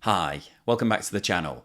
Hi, welcome back to the channel.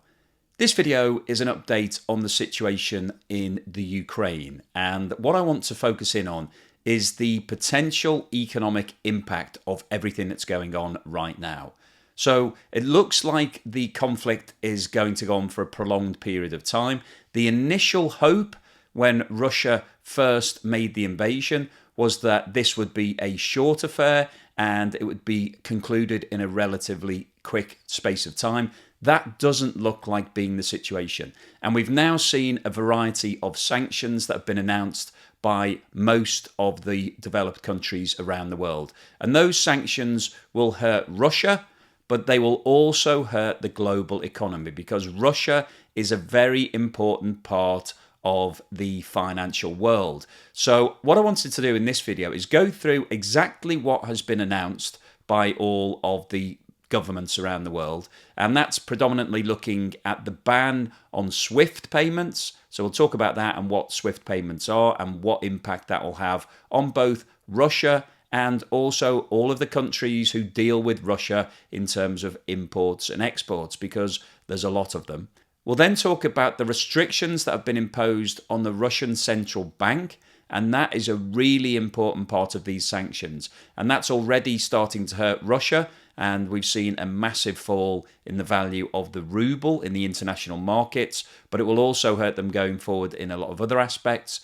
This video is an update on the situation in the Ukraine, and what I want to focus in on is the potential economic impact of everything that's going on right now. So it looks like the conflict is going to go on for a prolonged period of time. The initial hope when Russia first made the invasion was that this would be a short affair and it would be concluded in a relatively quick space of time. That doesn't look like being the situation. And we've now seen a variety of sanctions that have been announced by most of the developed countries around the world. And those sanctions will hurt Russia, but they will also hurt the global economy because Russia is a very important part of the financial world. So what I wanted to do in this video is go through exactly what has been announced by all of the governments around the world, and that's predominantly looking at the ban on SWIFT payments. So we'll talk about that and what SWIFT payments are and what impact that will have on both Russia and also all of the countries who deal with Russia in terms of imports and exports, because there's a lot of them. We'll then talk about the restrictions that have been imposed on the Russian central bank, and that is a really important part of these sanctions. And that's already starting to hurt Russia, and we've seen a massive fall in the value of the ruble in the international markets, but it will also hurt them going forward in a lot of other aspects.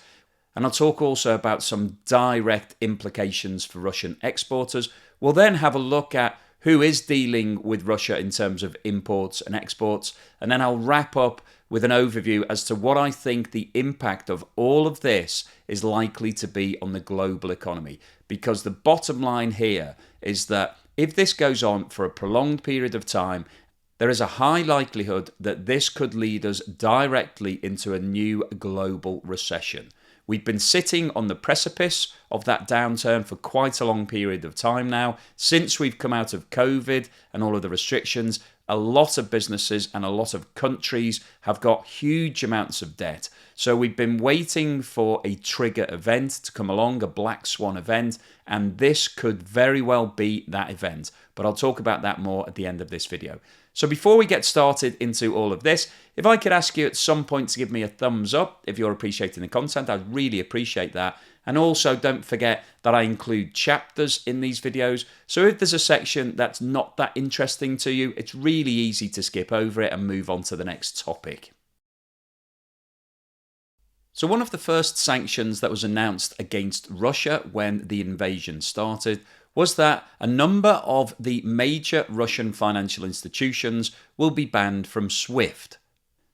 And I'll talk also about some direct implications for Russian exporters. We'll then have a look at who is dealing with Russia in terms of imports and exports. And then I'll wrap up with an overview as to what I think the impact of all of this is likely to be on the global economy. Because the bottom line here is that if this goes on for a prolonged period of time, there is a high likelihood that this could lead us directly into a new global recession. We've been sitting on the precipice of that downturn for quite a long period of time now. Since we've come out of COVID and all of the restrictions, a lot of businesses and a lot of countries have got huge amounts of debt. So we've been waiting for a trigger event to come along, a black swan event, and this could very well be that event. But I'll talk about that more at the end of this video. So before we get started into all of this, if I could ask you at some point to give me a thumbs up if you're appreciating the content, I'd really appreciate that. And also don't forget that I include chapters in these videos. So if there's a section that's not that interesting to you, it's really easy to skip over it and move on to the next topic. So one of the first sanctions that was announced against Russia when the invasion started was that a number of the major Russian financial institutions will be banned from SWIFT.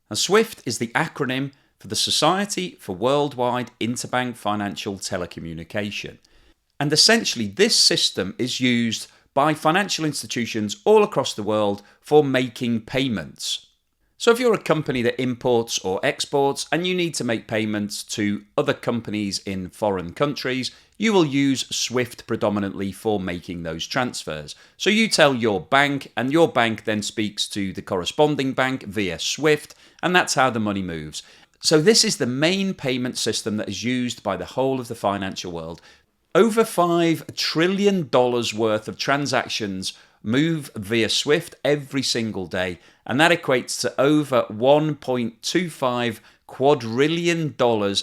And SWIFT is the acronym for the Society for Worldwide Interbank Financial Telecommunication. And essentially this system is used by financial institutions all across the world for making payments. So if you're a company that imports or exports and you need to make payments to other companies in foreign countries, you will use SWIFT predominantly for making those transfers. So you tell your bank and your bank then speaks to the corresponding bank via SWIFT, and that's how the money moves. So this is the main payment system that is used by the whole of the financial world. Over $5 trillion worth of transactions move via SWIFT every single day, and that equates to over $1.25 quadrillion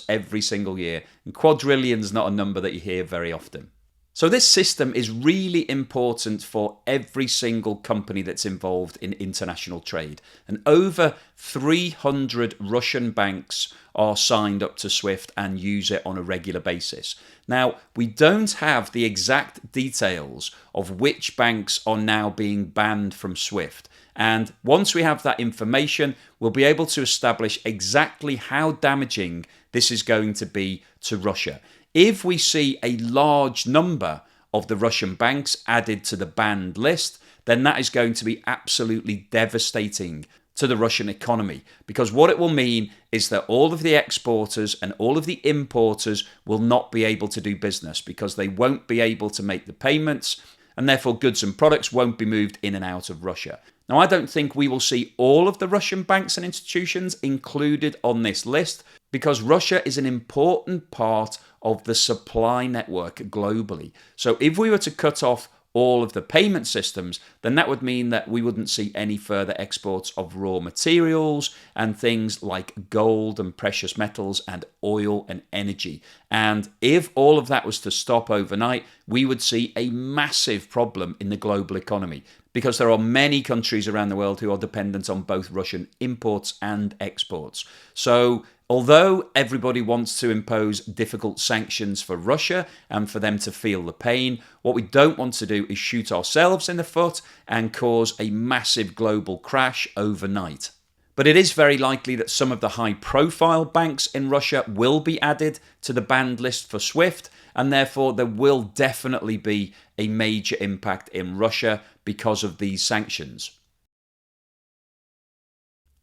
every single year. And quadrillion is not a number that you hear very often. So this system is really important for every single company that's involved in international trade. And over 300 Russian banks are signed up to SWIFT and use it on a regular basis. Now, we don't have the exact details of which banks are now being banned from SWIFT. And once we have that information, we'll be able to establish exactly how damaging this is going to be to Russia. If we see a large number of the Russian banks added to the banned list, then that is going to be absolutely devastating to the Russian economy, because what it will mean is that all of the exporters and all of the importers will not be able to do business because they won't be able to make the payments, and therefore goods and products won't be moved in and out of Russia. Now, I don't think we will see all of the Russian banks and institutions included on this list because Russia is an important part of the supply network globally. So if we were to cut off all of the payment systems, then that would mean that we wouldn't see any further exports of raw materials and things like gold and precious metals and oil and energy. And if all of that was to stop overnight, we would see a massive problem in the global economy, because there are many countries around the world who are dependent on both Russian imports and exports. So although everybody wants to impose difficult sanctions for Russia and for them to feel the pain, what we don't want to do is shoot ourselves in the foot and cause a massive global crash overnight. But it is very likely that some of the high-profile banks in Russia will be added to the banned list for SWIFT, and therefore there will definitely be a major impact in Russia because of these sanctions.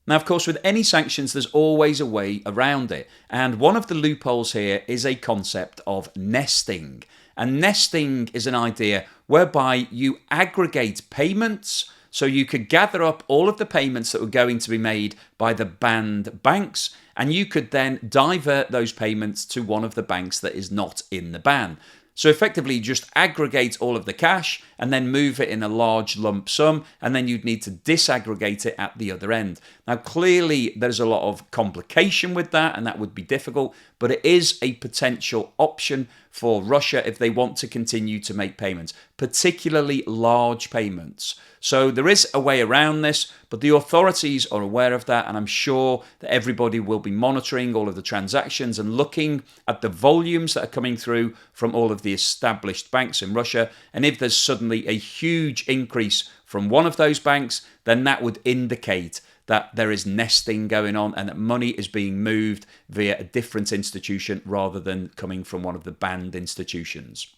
Now, of course, with any sanctions, there's always a way around it. And one of the loopholes here is a concept of nesting. And nesting is an idea whereby you aggregate payments. So you could gather up all of the payments that were going to be made by the banned banks, and you could then divert those payments to one of the banks that is not in the ban. So effectively, just aggregate all of the cash and then move it in a large lump sum, and then you'd need to disaggregate it at the other end. Now, clearly, there's a lot of complication with that, and that would be difficult, but it is a potential option for Russia if they want to continue to make payments, particularly large payments. So there is a way around this, but the authorities are aware of that, and I'm sure that everybody will be monitoring all of the transactions and looking at the volumes that are coming through from all of the established banks in Russia. And if there's suddenly a huge increase from one of those banks, then that would indicate that there is nesting going on and that money is being moved via a different institution rather than coming from one of the banned institutions.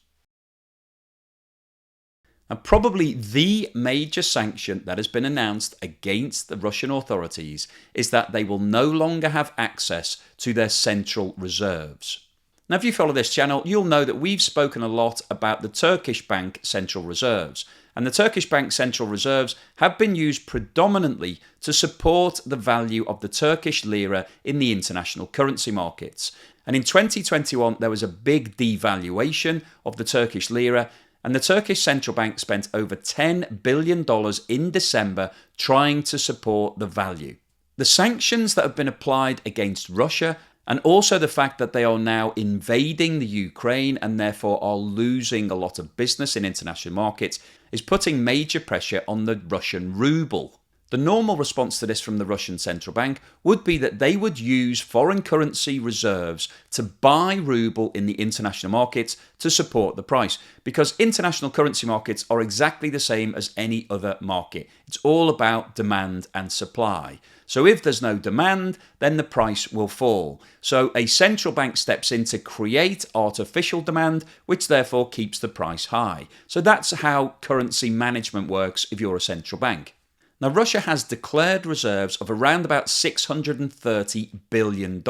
And probably the major sanction that has been announced against the Russian authorities is that they will no longer have access to their central reserves. Now, if you follow this channel, you'll know that we've spoken a lot about the Turkish bank central reserves. And the Turkish bank central reserves have been used predominantly to support the value of the Turkish lira in the international currency markets. And in 2021, there was a big devaluation of the Turkish lira, and the Turkish central bank spent over $10 billion in December trying to support the value. The sanctions that have been applied against Russia, and also the fact that they are now invading the Ukraine and therefore are losing a lot of business in international markets, is putting major pressure on the Russian ruble. The normal response to this from the Russian central bank would be that they would use foreign currency reserves to buy ruble in the international markets to support the price, because international currency markets are exactly the same as any other market. It's all about demand and supply. So if there's no demand, then the price will fall. So a central bank steps in to create artificial demand, which therefore keeps the price high. So that's how currency management works if you're a central bank. Now, Russia has declared reserves of around about $630 billion.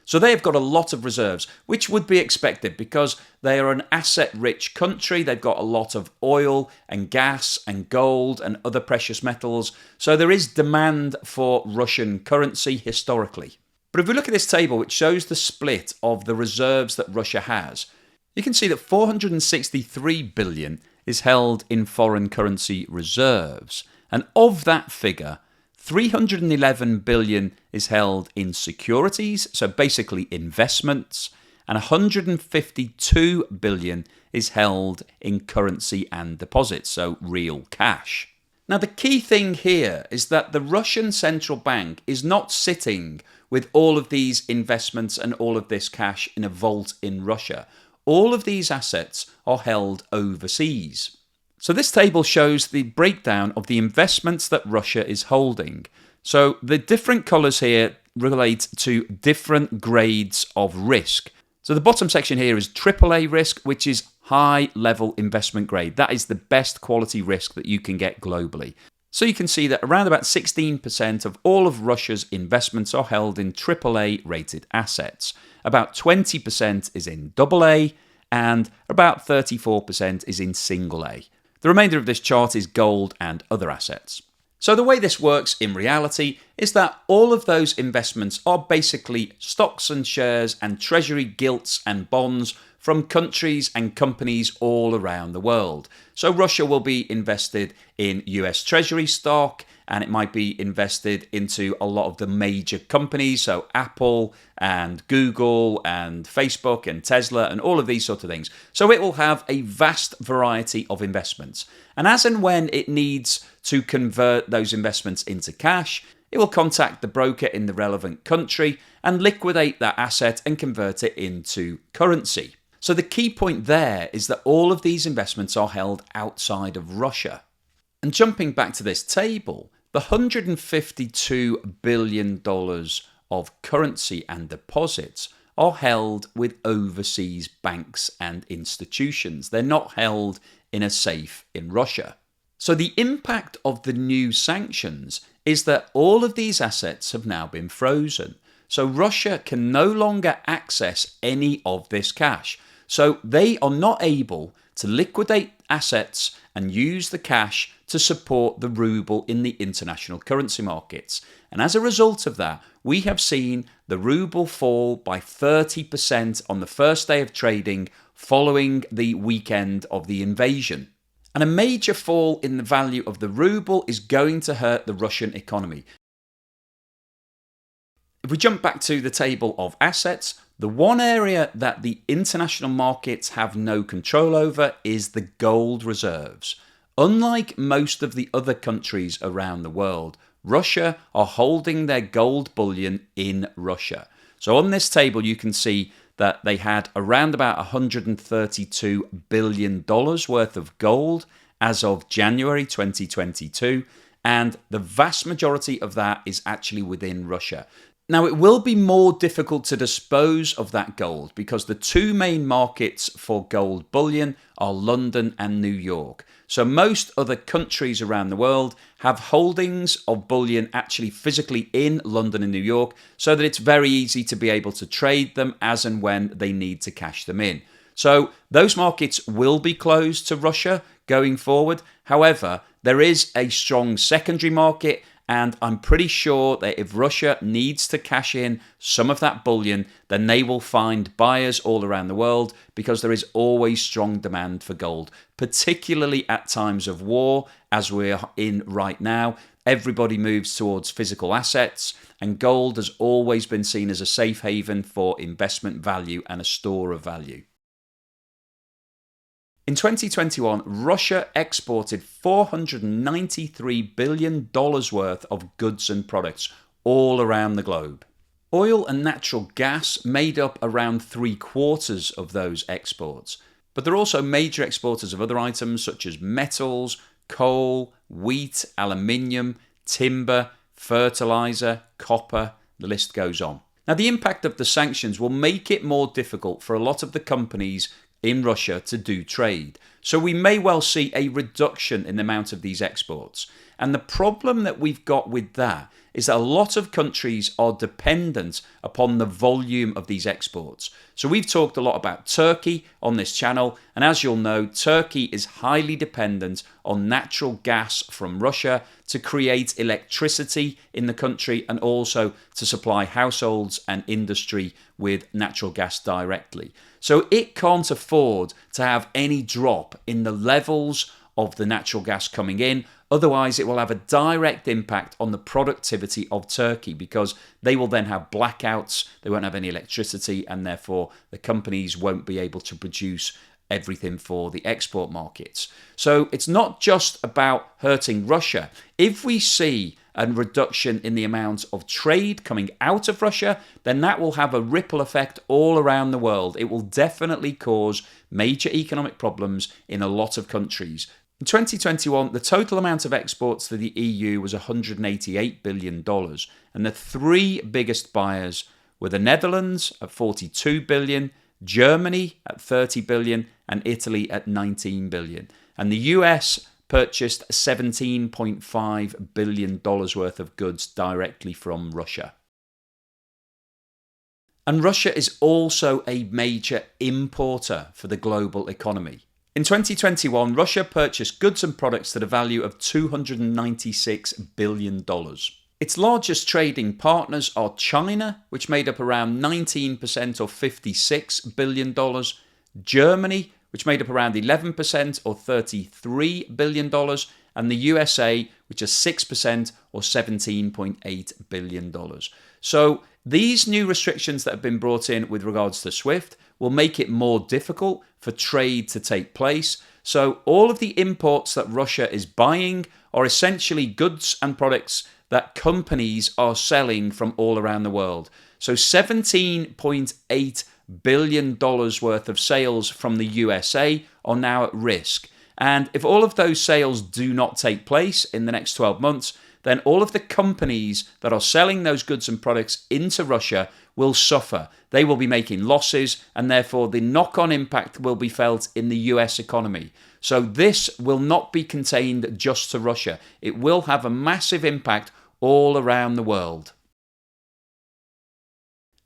So they have got a lot of reserves, which would be expected because they are an asset-rich country. They've got a lot of oil and gas and gold and other precious metals. So there is demand for Russian currency historically. But if we look at this table, which shows the split of the reserves that Russia has, you can see that $463 billion is held in foreign currency reserves. And of that figure, $311 billion is held in securities, so basically investments, and $152 billion is held in currency and deposits, so real cash. Now, the key thing here is that the Russian central bank is not sitting with all of these investments and all of this cash in a vault in Russia. All of these assets are held overseas. So this table shows the breakdown of the investments that Russia is holding. So the different colours here relate to different grades of risk. So the bottom section here is AAA risk, which is high level investment grade. That is the best quality risk that you can get globally. So you can see that around about 16% of all of Russia's investments are held in AAA rated assets. About 20% is in AA, and about 34% is in single A. The remainder of this chart is gold and other assets. So the way this works in reality is that all of those investments are basically stocks and shares and treasury gilts and bonds from countries and companies all around the world. So Russia will be invested in US Treasury stock, and it might be invested into a lot of the major companies, so Apple and Google and Facebook and Tesla and all of these sort of things. So it will have a vast variety of investments. And as and when it needs to convert those investments into cash, it will contact the broker in the relevant country and liquidate that asset and convert it into currency. So the key point there is that all of these investments are held outside of Russia. And jumping back to this table, the $152 billion of currency and deposits are held with overseas banks and institutions. They're not held in a safe in Russia. So the impact of the new sanctions is that all of these assets have now been frozen. So Russia can no longer access any of this cash. So they are not able to liquidate assets and use the cash to support the ruble in the international currency markets. And as a result of that, we have seen the ruble fall by 30% on the first day of trading following the weekend of the invasion. And a major fall in the value of the ruble is going to hurt the Russian economy. If we jump back to the table of assets, the one area that the international markets have no control over is the gold reserves. Unlike most of the other countries around the world, Russia are holding their gold bullion in Russia. So on this table you can see that they had around about $132 billion worth of gold as of January 2022, and the vast majority of that is actually within Russia. Now, it will be more difficult to dispose of that gold because the two main markets for gold bullion are London and New York. So most other countries around the world have holdings of bullion actually physically in London and New York, so that it's very easy to be able to trade them as and when they need to cash them in. So those markets will be closed to Russia going forward. However, there is a strong secondary market, and I'm pretty sure that if Russia needs to cash in some of that bullion, then they will find buyers all around the world, because there is always strong demand for gold, particularly at times of war, as we're in right now. Everybody moves towards physical assets, and gold has always been seen as a safe haven for investment value and a store of value. In 2021, Russia exported $493 billion worth of goods and products all around the globe. Oil and natural gas made up around 3/4 of those exports, but they're also major exporters of other items such as metals, coal, wheat, aluminium, timber, fertilizer, copper, the list goes on. Now, the impact of the sanctions will make it more difficult for a lot of the companies in Russia to do trade. So we may well see a reduction in the amount of these exports. And the problem that we've got with that is that a lot of countries are dependent upon the volume of these exports. So we've talked a lot about Turkey on this channel, and as you'll know, Turkey is highly dependent on natural gas from Russia to create electricity in the country, and also to supply households and industry with natural gas directly. So it can't afford to have any drop in the levels of the natural gas coming in. Otherwise, it will have a direct impact on the productivity of Turkey, because they will then have blackouts, they won't have any electricity, and therefore the companies won't be able to produce everything for the export markets. So it's not just about hurting Russia. If we see a reduction in the amount of trade coming out of Russia, then that will have a ripple effect all around the world. It will definitely cause major economic problems in a lot of countries. In 2021, the total amount of exports to the EU was $188 billion, and the three biggest buyers were the Netherlands at $42 billion, Germany at $30 billion, and Italy at $19 billion. And the US purchased $17.5 billion worth of goods directly from Russia. And Russia is also a major importer for the global economy. In 2021, Russia purchased goods and products to the value of $296 billion. Its largest trading partners are China, which made up around 19% or $56 billion, Germany, which made up around 11% or $33 billion, and the USA, which is 6% or $17.8 billion. So these new restrictions that have been brought in with regards to SWIFT will make it more difficult for trade to take place. So all of the imports that Russia is buying are essentially goods and products that companies are selling from all around the world. So $17.8 billion worth of sales from the USA are now at risk. And if all of those sales do not take place in the next 12 months, then all of the companies that are selling those goods and products into Russia will suffer. They will be making losses, and therefore the knock-on impact will be felt in the US economy. So this will not be contained just to Russia. It will have a massive impact all around the world.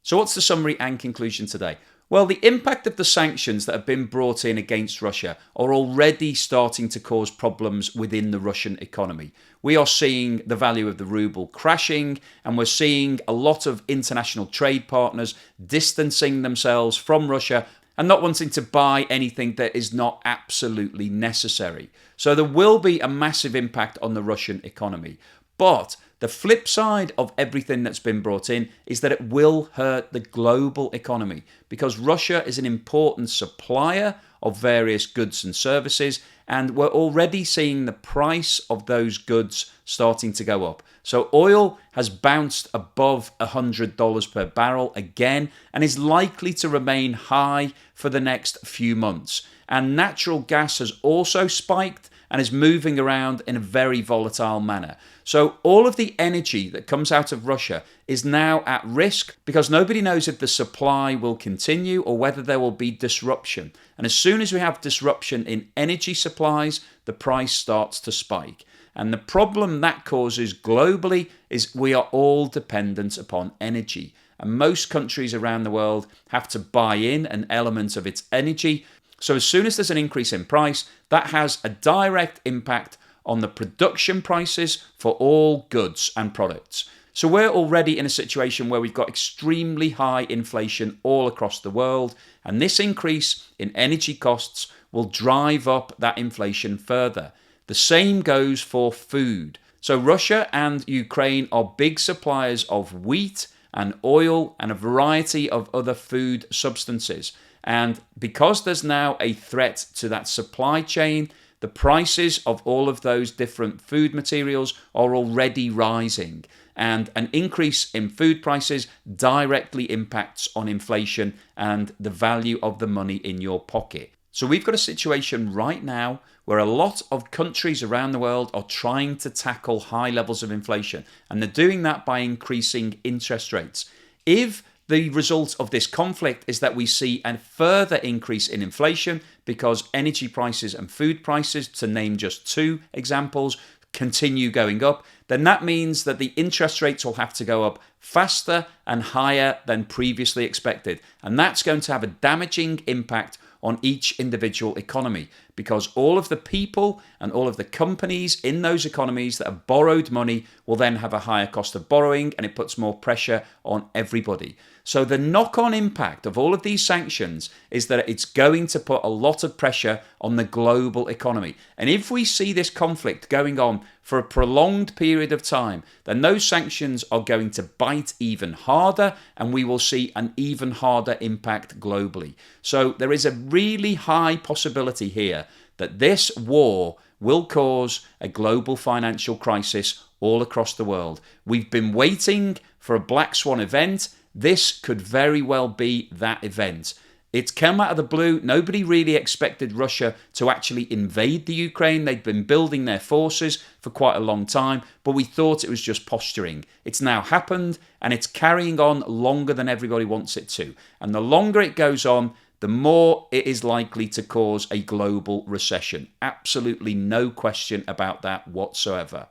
So what's the summary and conclusion today? Well, the impact of the sanctions that have been brought in against Russia are already starting to cause problems within the Russian economy. We are seeing the value of the ruble crashing, and we're seeing a lot of international trade partners distancing themselves from Russia and not wanting to buy anything that is not absolutely necessary. So there will be a massive impact on the Russian economy. But the flip side of everything that's been brought in is that it will hurt the global economy, because Russia is an important supplier of various goods and services, and we're already seeing the price of those goods starting to go up. So oil has bounced above $100 per barrel again and is likely to remain high for the next few months. And natural gas has also spiked and is moving around in a very volatile manner. So all of the energy that comes out of Russia is now at risk, because nobody knows if the supply will continue or whether there will be disruption. And as soon as we have disruption in energy supplies, the price starts to spike. And the problem that causes globally is we are all dependent upon energy. And most countries around the world have to buy in an element of its energy. So as soon as there's an increase in price, that has a direct impact on the production prices for all goods and products. So we're already in a situation where we've got extremely high inflation all across the world, and this increase in energy costs will drive up that inflation further. The same goes for food. So Russia and Ukraine are big suppliers of wheat and oil and a variety of other food substances. And because there's now a threat to that supply chain, the prices of all of those different food materials are already rising. And an increase in food prices directly impacts on inflation and the value of the money in your pocket. So we've got a situation right now where a lot of countries around the world are trying to tackle high levels of inflation, and they're doing that by increasing interest rates. If the result of this conflict is that we see a further increase in inflation because energy prices and food prices, to name just two examples, continue going up, then that means that the interest rates will have to go up faster and higher than previously expected. And that's going to have a damaging impact on each individual economy, because all of the people and all of the companies in those economies that have borrowed money will then have a higher cost of borrowing, and it puts more pressure on everybody. So the knock-on impact of all of these sanctions is that it's going to put a lot of pressure on the global economy. And if we see this conflict going on for a prolonged period of time, then those sanctions are going to bite even harder, and we will see an even harder impact globally. So there is a really high possibility here that this war will cause a global financial crisis all across the world. We've been waiting for a black swan event. This could very well be that event. It's come out of the blue. Nobody really expected Russia to actually invade the Ukraine. They'd been building their forces for quite a long time, but we thought it was just posturing. It's now happened, and it's carrying on longer than everybody wants it to. And the longer it goes on, the more it is likely to cause a global recession. Absolutely no question about that whatsoever.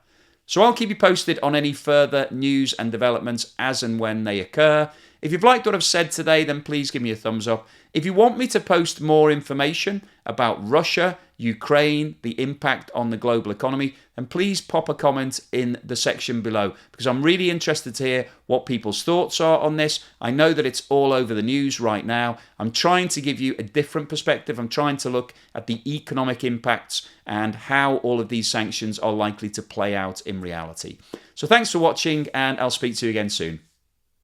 So I'll keep you posted on any further news and developments as and when they occur. If you've liked what I've said today, then please give me a thumbs up. If you want me to post more information about Russia, Ukraine, the impact on the global economy, then please pop a comment in the section below, because I'm really interested to hear what people's thoughts are on this. I know that it's all over the news right now. I'm trying to give you a different perspective. I'm trying to look at the economic impacts and how all of these sanctions are likely to play out in reality. So thanks for watching, and I'll speak to you again soon.